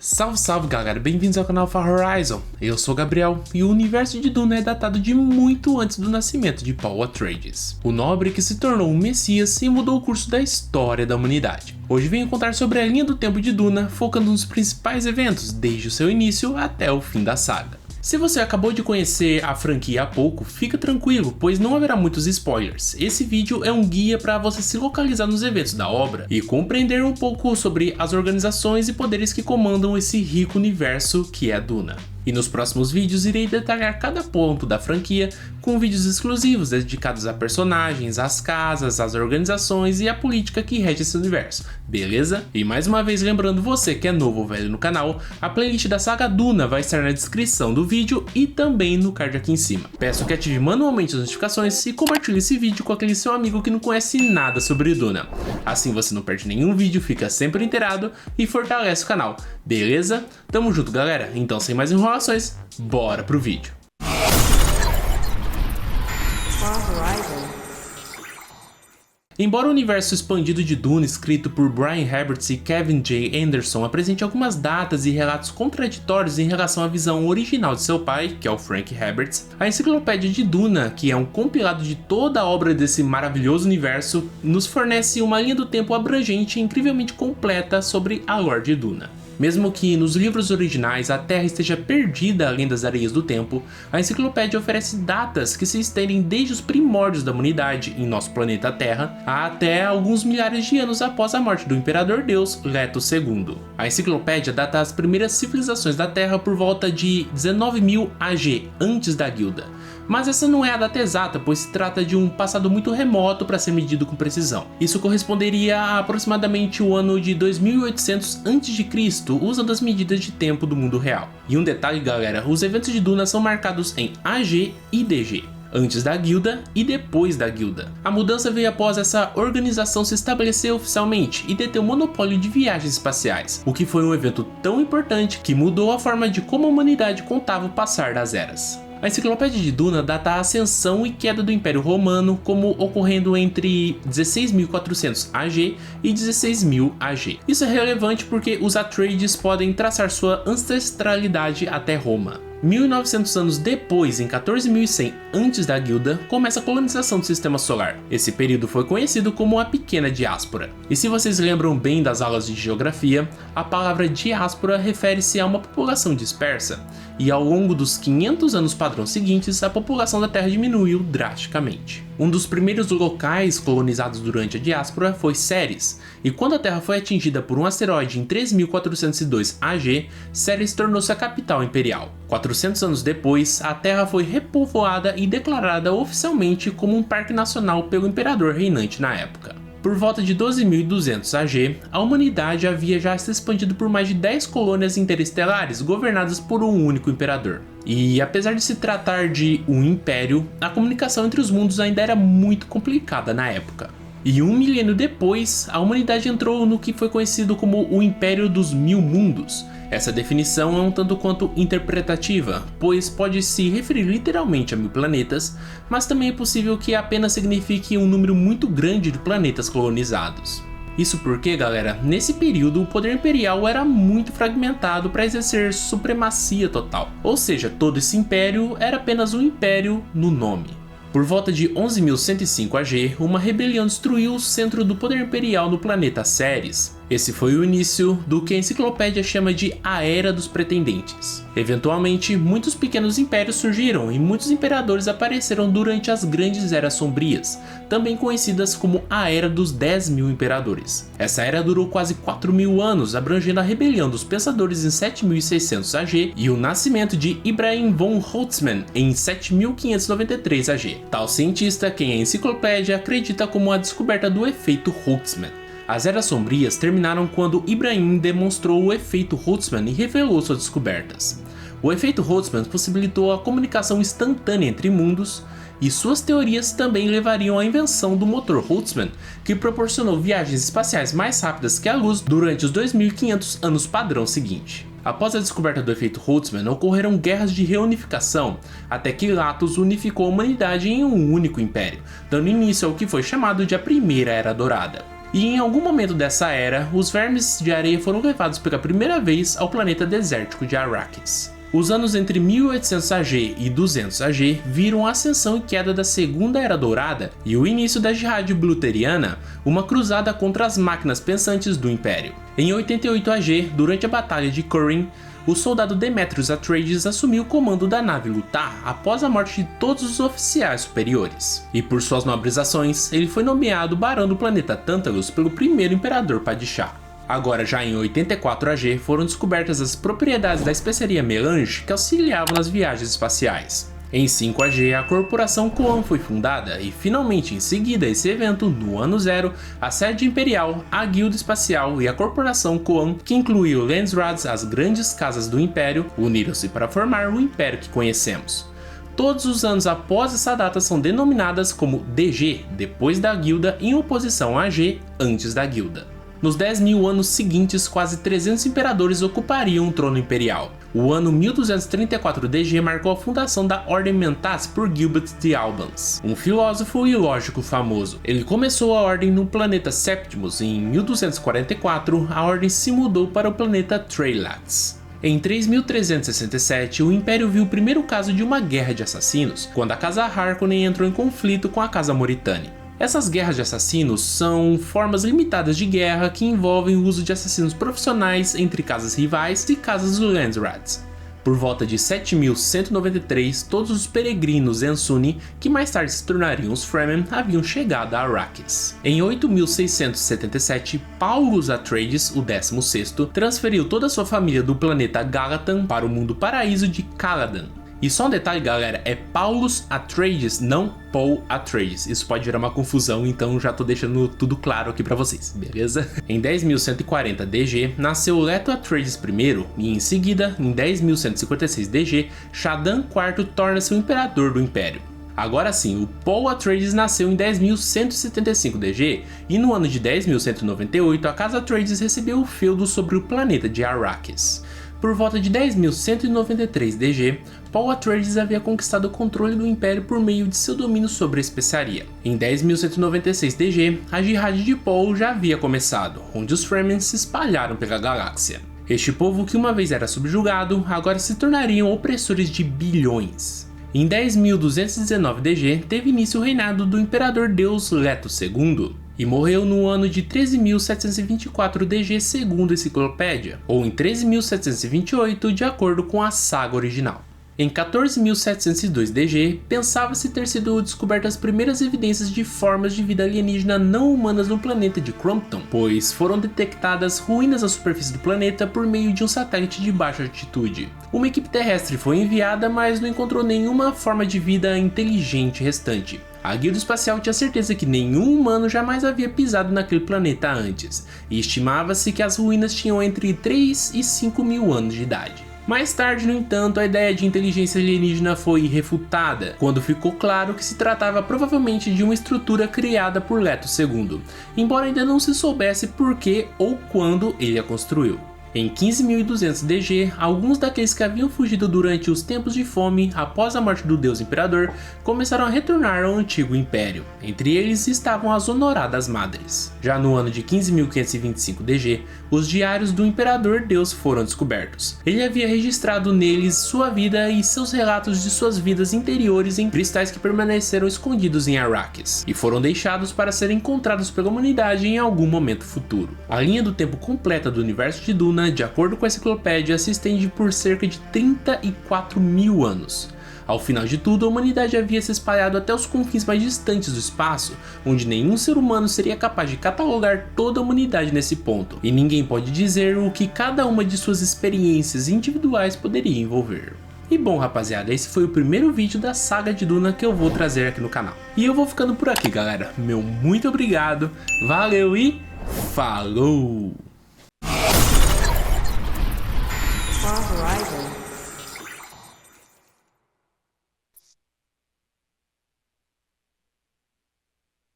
Salve, salve galera, bem-vindos ao canal Far Horizon. Eu sou o Gabriel e o universo de Duna é datado de muito antes do nascimento de Paul Atreides, o nobre que se tornou um messias e mudou o curso da história da humanidade. Hoje venho contar sobre a linha do tempo de Duna, focando nos principais eventos desde o seu início até o fim da saga. Se você acabou de conhecer a franquia há pouco, fica tranquilo, pois não haverá muitos spoilers. Esse vídeo é um guia para você se localizar nos eventos da obra e compreender um pouco sobre as organizações e poderes que comandam esse rico universo que é Duna. E nos próximos vídeos irei detalhar cada ponto da franquia com vídeos exclusivos dedicados a personagens, às casas, às organizações e à política que rege esse universo, beleza? E mais uma vez lembrando você que é novo ou velho no canal, a playlist da saga Duna vai estar na descrição do vídeo e também no card aqui em cima. Peço que ative manualmente as notificações e compartilhe esse vídeo com aquele seu amigo que não conhece nada sobre Duna. Assim você não perde nenhum vídeo, fica sempre inteirado e fortalece o canal, beleza? Tamo junto galera, então sem mais enrolações, bora pro vídeo. Embora o universo expandido de Duna, escrito por Brian Herbert e Kevin J. Anderson, apresente algumas datas e relatos contraditórios em relação à visão original de seu pai, que é o Frank Herbert, a Enciclopédia de Duna, que é um compilado de toda a obra desse maravilhoso universo, nos fornece uma linha do tempo abrangente e incrivelmente completa sobre a lore de Duna. Mesmo que nos livros originais a Terra esteja perdida além das areias do tempo, a enciclopédia oferece datas que se estendem desde os primórdios da humanidade em nosso planeta Terra até alguns milhares de anos após a morte do Imperador Deus Leto II. A enciclopédia data as primeiras civilizações da Terra por volta de 19.000 AG, antes da Guilda. Mas essa não é a data exata, pois se trata de um passado muito remoto para ser medido com precisão. Isso corresponderia a aproximadamente o ano de 2800 a.C., usando as medidas de tempo do mundo real. E um detalhe galera, os eventos de Duna são marcados em AG e DG. Antes da Guilda e depois da Guilda. A mudança veio após essa organização se estabelecer oficialmente e deter o monopólio de viagens espaciais, o que foi um evento tão importante que mudou a forma de como a humanidade contava o passar das eras. A Enciclopédia de Duna data a ascensão e queda do Império Romano como ocorrendo entre 16.400 AG e 16.000 AG. Isso é relevante porque os Atreides podem traçar sua ancestralidade até Roma. 1900 anos depois, em 14.100 antes da Guilda, começa a colonização do Sistema Solar. Esse período foi conhecido como a Pequena Diáspora. E se vocês lembram bem das aulas de geografia, a palavra diáspora refere-se a uma população dispersa, e ao longo dos 500 anos padrão seguintes, a população da Terra diminuiu drasticamente. Um dos primeiros locais colonizados durante a diáspora foi Ceres, e quando a Terra foi atingida por um asteroide em 3402 AG, Ceres tornou-se a capital imperial. 400 anos depois, a Terra foi repovoada e declarada oficialmente como um parque nacional pelo imperador reinante na época. Por volta de 12.200 AG, a humanidade havia já se expandido por mais de 10 colônias interestelares governadas por um único imperador. E apesar de se tratar de um império, a comunicação entre os mundos ainda era muito complicada na época. E um milênio depois, a humanidade entrou no que foi conhecido como o Império dos Mil Mundos. Essa definição é um tanto quanto interpretativa, pois pode se referir literalmente a 1000 planetas, mas também é possível que apenas signifique um número muito grande de planetas colonizados. Isso porque, galera, nesse período o poder imperial era muito fragmentado para exercer supremacia total, ou seja, todo esse império era apenas um império no nome. Por volta de 11.105 AG, uma rebelião destruiu o centro do poder imperial no planeta Ceres. Esse foi o início do que a enciclopédia chama de A Era dos Pretendentes. Eventualmente, muitos pequenos impérios surgiram e muitos imperadores apareceram durante as Grandes Eras Sombrias, também conhecidas como a Era dos 10.000 Imperadores. Essa era durou quase 4.000 anos, abrangendo a rebelião dos Pensadores em 7.600 AG e o nascimento de Ibrahim von Holtzmann em 7.593 AG. Tal cientista, quem a enciclopédia acredita como a descoberta do efeito Holtzmann. As Eras Sombrias terminaram quando Ibrahim demonstrou o efeito Holtzmann e revelou suas descobertas. O efeito Holtzmann possibilitou a comunicação instantânea entre mundos, e suas teorias também levariam à invenção do motor Holtzmann, que proporcionou viagens espaciais mais rápidas que a luz durante os 2500 anos padrão seguinte. Após a descoberta do efeito Holtzmann, ocorreram guerras de reunificação, até que Latos unificou a humanidade em um único império, dando início ao que foi chamado de a Primeira Era Dourada. E em algum momento dessa era, os vermes de areia foram levados pela primeira vez ao planeta desértico de Arrakis. Os anos entre 1800 AG e 200 AG viram a ascensão e queda da Segunda Era Dourada e o início da Jihad Bluteriana, uma cruzada contra as máquinas pensantes do Império. Em 88 AG, durante a Batalha de Corrin, o soldado Demetrius Atreides assumiu o comando da nave Lutar após a morte de todos os oficiais superiores. E por suas nobres ações, ele foi nomeado Barão do planeta Tantalus pelo primeiro Imperador Padishah. Agora, já em 84 AG, foram descobertas as propriedades da especiaria melange que auxiliavam nas viagens espaciais. Em 5 AG, a Corporação Koan foi fundada e, finalmente, em seguida a esse evento, no ano 0, a Sede Imperial, a Guilda Espacial e a Corporação Koan, que incluiu Landsraad, as grandes casas do Império, uniram-se para formar o Império que conhecemos. Todos os anos após essa data são denominadas como DG, depois da Guilda, em oposição a AG, antes da Guilda. Nos 10.000 anos seguintes, quase 300 imperadores ocupariam o trono imperial. O ano 1234 DG marcou a fundação da Ordem Mentats por Gilbert de Albans, um filósofo e lógico famoso. Ele começou a Ordem no planeta Septimus e em 1244 a Ordem se mudou para o planeta Trailax. Em 3367, o Império viu o primeiro caso de uma guerra de assassinos, quando a Casa Harkonnen entrou em conflito com a Casa Moritani. Essas guerras de assassinos são formas limitadas de guerra que envolvem o uso de assassinos profissionais entre casas rivais e casas do Landsraad. Por volta de 7193, todos os peregrinos Ensuni, que mais tarde se tornariam os Fremen, haviam chegado a Arrakis. Em 8677, Paulus Atreides, o 16º, transferiu toda a sua família do planeta Galatan para o mundo paraíso de Caladan. E só um detalhe, galera, é Paulus Atreides, não Paul Atreides. Isso pode gerar uma confusão, então já tô deixando tudo claro aqui pra vocês, beleza? Em 10.140 DG, nasceu Leto Atreides I, e em seguida, em 10.156 DG, Shaddam IV torna-se o imperador do Império. Agora sim, o Paul Atreides nasceu em 10.175 DG, e no ano de 10.198 a Casa Atreides recebeu o feudo sobre o planeta de Arrakis. Por volta de 10.193 DG, Paul Atreides havia conquistado o controle do Império por meio de seu domínio sobre a especiaria. Em 10.196 DG, a Jihad de Paul já havia começado, onde os Fremen se espalharam pela galáxia. Este povo, que uma vez era subjugado, agora se tornariam opressores de bilhões. Em 10.219 DG, teve início o reinado do Imperador Deus Leto II, e morreu no ano de 13.724 DG segundo a enciclopédia, ou em 13.728 de acordo com a saga original. Em 14.702 DG, pensava-se ter sido descobertas as primeiras evidências de formas de vida alienígena não humanas no planeta de Crompton, pois foram detectadas ruínas à superfície do planeta por meio de um satélite de baixa altitude. Uma equipe terrestre foi enviada, mas não encontrou nenhuma forma de vida inteligente restante. A Guilda Espacial tinha certeza que nenhum humano jamais havia pisado naquele planeta antes, e estimava-se que as ruínas tinham entre 3 e 5 mil anos de idade. Mais tarde, no entanto, a ideia de inteligência alienígena foi refutada, quando ficou claro que se tratava provavelmente de uma estrutura criada por Leto II, embora ainda não se soubesse por que ou quando ele a construiu. Em 15.200 DG, alguns daqueles que haviam fugido durante os tempos de fome após a morte do Deus Imperador começaram a retornar ao antigo Império. Entre eles estavam as Honoradas Madres. Já no ano de 15.525 DG, os diários do Imperador Deus foram descobertos. Ele havia registrado neles sua vida e seus relatos de suas vidas interiores em cristais que permaneceram escondidos em Arrakis, e foram deixados para serem encontrados pela humanidade em algum momento futuro. A linha do tempo completa do universo de Duna, de acordo com a enciclopédia, se estende por cerca de 34 mil anos. Ao final de tudo, a humanidade havia se espalhado até os confins mais distantes do espaço, onde nenhum ser humano seria capaz de catalogar toda a humanidade nesse ponto, e ninguém pode dizer o que cada uma de suas experiências individuais poderia envolver. E bom, rapaziada, esse foi o primeiro vídeo da saga de Duna que eu vou trazer aqui no canal. E eu vou ficando por aqui, galera. Meu muito obrigado, valeu e falou! Horizon.